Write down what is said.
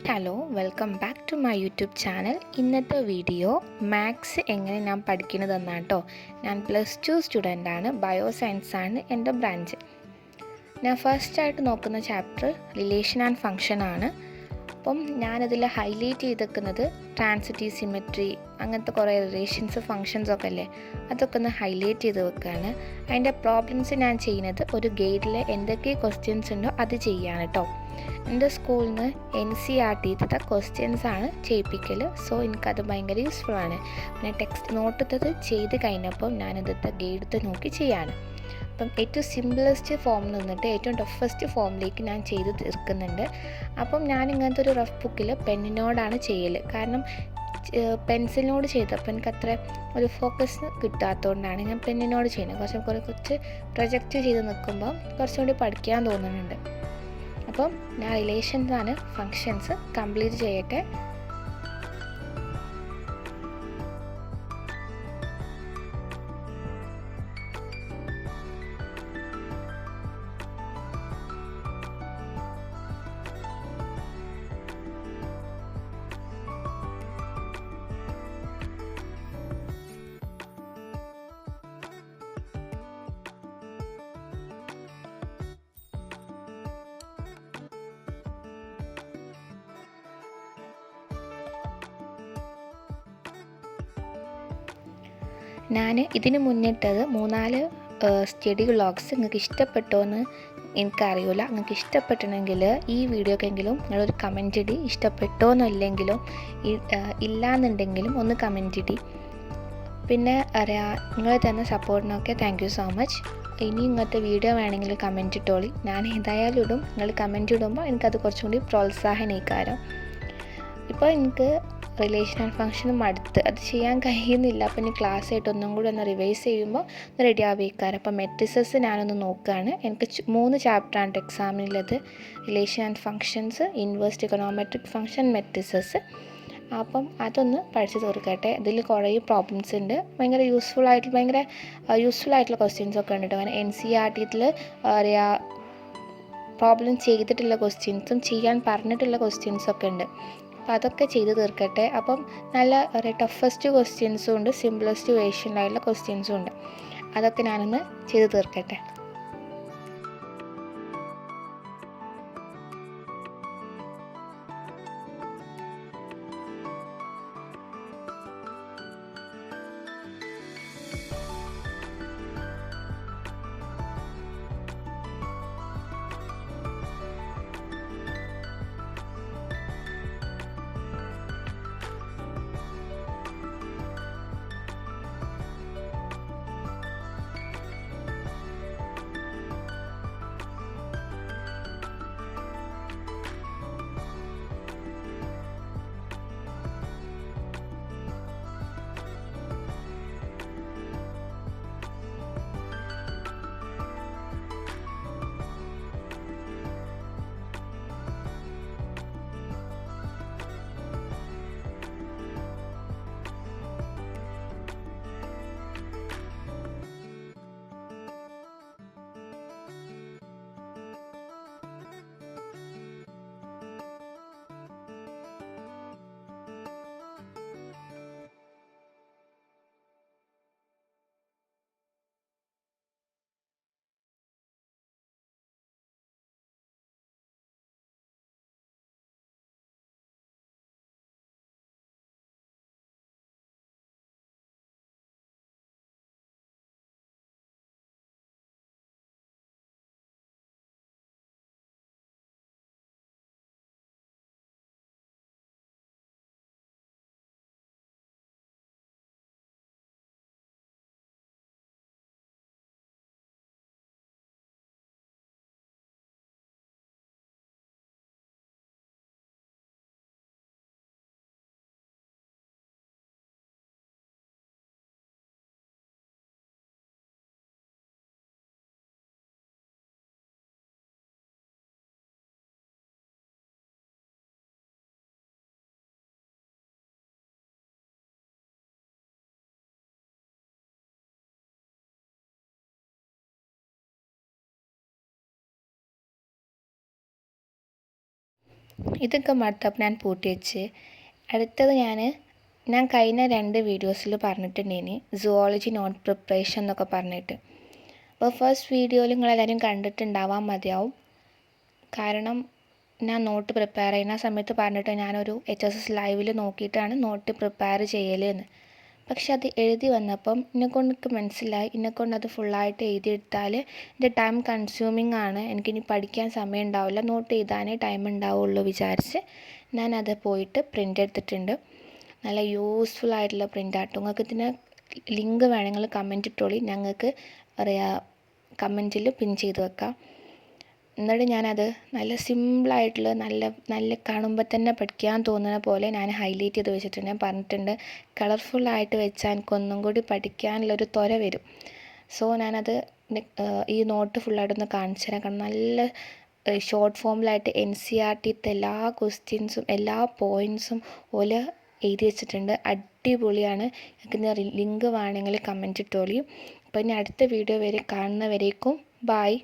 Hello welcome back to my YouTube channel. ഇന്നത്തെ video maths എങ്ങനെ ഞാൻ പഠിക്കുന്നതെന്നാണ് കേട്ടോ. ഞാൻ +2 സ്റ്റുഡൻ്റാണ്. ബയോ സയൻസാണ് എൻ്റെ ബ്രാഞ്ച്. ഞാൻ ഫസ്റ്റായിട്ട് നോക്കുന്ന ചാപ്റ്റർ റിലേഷൻ ആൻഡ് ഫങ്ഷൻ ആണ്. അപ്പം ഞാനതിൽ ഹൈലൈറ്റ് ചെയ്തേക്കുന്നത് ട്രാൻസിറ്റീവ് സിമെട്രി അങ്ങനത്തെ കുറേ റിലേഷൻസ് ഫങ്ഷൻസ് ഒക്കെ അല്ലേ, അതൊക്കെ ഒന്ന് ഹൈലൈറ്റ് ചെയ്ത് വെക്കുകയാണ്. അതിൻ്റെ പ്രോബ്ലംസ് ഞാൻ ചെയ്യുന്നത് ഒരു ഗൈഡിൽ എന്തൊക്കെ ക്വസ്റ്റ്യൻസ് ഉണ്ടോ അത് ചെയ്യാണ് കേട്ടോ. എൻ്റെ സ്കൂളിൽ നിന്ന് NCERT ക്വസ്റ്റ്യൻസാണ് ചെയ്യിപ്പിക്കൽ. സോ എനിക്കത് ഭയങ്കര യൂസ്ഫുൾ ആണ്. പിന്നെ ടെക്സ്റ്റ് നോട്ടത്തത് ചെയ്ത് കഴിഞ്ഞപ്പോൾ ഞാനിതത്തെ ഗൈഡത്തെ നോക്കി ചെയ്യാണ്. അപ്പം ഏറ്റവും സിമ്പിളസ്റ്റ് ഫോമിൽ നിന്നിട്ട് ഏറ്റവും ടഫസ്റ്റ് ഫോമിലേക്ക് ഞാൻ ചെയ്ത് തീർക്കുന്നുണ്ട്. അപ്പം ഞാൻ ഇങ്ങനത്തെ ഒരു റഫ് ബുക്കിൽ പെന്നിനോടാണ് ചെയ്യൽ. കാരണം പെൻസിലിനോട് ചെയ്തപ്പോൾ എനിക്കത്ര ഒരു ഫോക്കസ് കിട്ടാത്തതുകൊണ്ടാണ് ഞാൻ പെന്നിനോട് ചെയ്യുന്നത്. കുറച്ച് പ്രൊജക്റ്റ് ചെയ്ത് നിൽക്കുമ്പോൾ കുറച്ചും കൂടി പഠിക്കാൻ തോന്നുന്നുണ്ട്. അപ്പം ഞാൻ റിലേഷൻസാണ് ഫങ്ഷൻസ് കംപ്ലീറ്റ് ചെയ്യട്ടെ. ഞാൻ ഇതിന് മുന്നിട്ടത് 3-4 സ്റ്റഡി വ്ളോഗ്സ് നിങ്ങൾക്ക് ഇഷ്ടപ്പെട്ടോ എന്ന് എനിക്കറിയില്ല. നിങ്ങൾക്ക് ഇഷ്ടപ്പെട്ടിട്ടുണ്ടെങ്കിൽ ഈ വീഡിയോക്കെങ്കിലും നിങ്ങളൊരു കമൻറ്റ് ഇടി. ഇഷ്ടപ്പെട്ടോ എന്നല്ലെങ്കിലും ഇല്ലയെന്നുണ്ടെങ്കിലും ഒന്ന് കമൻറ്റ് ഇടി. പിന്നെ നിങ്ങൾ തന്ന സപ്പോർട്ടിനൊക്കെ താങ്ക് യു സോ മച്ച്. ഇനി ഇങ്ങനത്തെ വീഡിയോ വേണമെങ്കിൽ കമൻറ്റ് ഇട്ടോളി. ഞാൻ ഏതായാലും ഇടും. നിങ്ങൾ കമൻറ്റ് ഇടുമ്പോൾ എനിക്കത് കുറച്ചും കൂടി പ്രോത്സാഹനീകാരം. ഇപ്പോൾ എനിക്ക് റിലേഷൻ ആൻഡ് ഫങ്ഷനും അടുത്ത് അത് ചെയ്യാൻ കഴിയുന്നില്ല. അപ്പോൾ ഇനി ക്ലാസ് ആയിട്ട് ഒന്നും കൂടി ഒന്ന് റിവൈസ് ചെയ്യുമ്പോൾ റെഡി ആവേക്കാരം. അപ്പോൾ മെട്രിസസ് ഞാനൊന്ന് നോക്കുകയാണ്. എനിക്ക് 3 ചാപ്റ്ററാണ് എക്സാമിനുള്ളത്. Relation and functions, inverse trigonometric function, matrices. അപ്പം അതൊന്ന് പഠിച്ച് തീർക്കട്ടെ. ഇതിൽ കുറേ പ്രോബ്ലംസ് ഉണ്ട്. ഭയങ്കര യൂസ്ഫുൾ ആയിട്ടുള്ള ക്വസ്റ്റ്യൻസ് ഒക്കെ ഉണ്ട് കേട്ടോ. അങ്ങനെ NCERT പ്രോബ്ലം ചെയ്തിട്ടുള്ള ക്വസ്റ്റ്യൻസും ചെയ്യാൻ പറഞ്ഞിട്ടുള്ള ക്വസ്റ്റ്യൻസൊക്കെ ഉണ്ട്. അപ്പോൾ അതൊക്കെ ചെയ്ത് തീർക്കട്ടെ. അപ്പം നല്ല ടഫസ്റ്റ് ക്വസ്റ്റ്യൻസും ഉണ്ട്, സിംപ്ലസ്റ്റ് വേരിയേഷനിലായിട്ടുള്ള ക്വസ്റ്റ്യൻസും ഉണ്ട്. അതൊക്കെ ഞാനൊന്ന് ചെയ്ത് തീർക്കട്ടെ. ഇതൊക്കെ മടുത്തപ്പോൾ ഞാൻ പൂട്ടി വെച്ച്. അടുത്തത് ഞാൻ കഴിഞ്ഞ 2 വീഡിയോസിൽ പറഞ്ഞിട്ടുണ്ടേനി സുവോളജി നോട്ട് പ്രിപ്പറേഷൻ എന്നൊക്കെ പറഞ്ഞിട്ട്. അപ്പോൾ ഫസ്റ്റ് വീഡിയോയിൽ നിങ്ങളെല്ലാവരും കണ്ടിട്ടുണ്ടാവാൻ മതിയാവും. കാരണം ഞാൻ നോട്ട് പ്രിപ്പയർ ചെയ്യുന്ന സമയത്ത് പറഞ്ഞിട്ട് ഞാനൊരു HSS ലൈവിൽ നോക്കിയിട്ടാണ് നോട്ട് പ്രിപ്പയർ ചെയ്യലെന്ന്. പക്ഷെ അത് എഴുതി വന്നപ്പം എന്നെക്കൊണ്ട് എനിക്ക് മനസ്സിലായി എന്നെക്കൊണ്ട് അത് ഫുള്ളായിട്ട് എഴുതിയെടുത്താൽ എൻ്റെ ടൈം കൺസ്യൂമിങ് ആണ്, എനിക്കിനി പഠിക്കാൻ സമയം ഉണ്ടാവില്ല, നോട്ട് എഴുതാനേ ടൈം ഉണ്ടാവുള്ളൂ വിചാരിച്ച് ഞാനത് പോയിട്ട് പ്രിൻ്റ് എടുത്തിട്ടുണ്ട്. നല്ല യൂസ്ഫുൾ ആയിട്ടുള്ള പ്രിൻ്റ് ആട്ടോ. നിങ്ങൾക്ക് ഇതിന് ലിങ്ക് വേണമെങ്കിൽ കമൻറ്റ് ഇട്ടോളി, ഞങ്ങൾക്ക് കമൻറ്റിൽ പിൻ ചെയ്ത് വെക്കാം. എന്നിട്ട് ഞാനത് നല്ല സിമ്പിളായിട്ടുള്ള നല്ല കാണുമ്പോൾ തന്നെ പഠിക്കാൻ തോന്നുന്ന പോലെ ഞാൻ ഹൈലൈറ്റ് ചെയ്ത് വെച്ചിട്ടുണ്ട്. ഞാൻ പറഞ്ഞിട്ടുണ്ട് കളർഫുള്ളായിട്ട് വെച്ചാൽ എനിക്കൊന്നും കൂടി പഠിക്കാനുള്ളൊരു ത്വര വരും. സോ ഞാനത് ഈ നോട്ട് ഫുള്ളായിട്ടൊന്ന് കാണിച്ചു തരാം. കാരണം നല്ല ഷോർട്ട് ഫോമിലായിട്ട് NCERT എല്ലാ ക്വസ്റ്റ്യൻസും എല്ലാ പോയിൻറ്റ്സും ഓല് എഴുതി വെച്ചിട്ടുണ്ട്. അടിപൊളിയാണ്. നിങ്ങൾക്ക് ലിങ്ക് വേണമെങ്കിൽ കമൻറ്റ് ഇട്ടോളി. അപ്പോൾ ഇനി അടുത്ത വീഡിയോ വരെ കാണുന്നവരേക്കും ബായ്.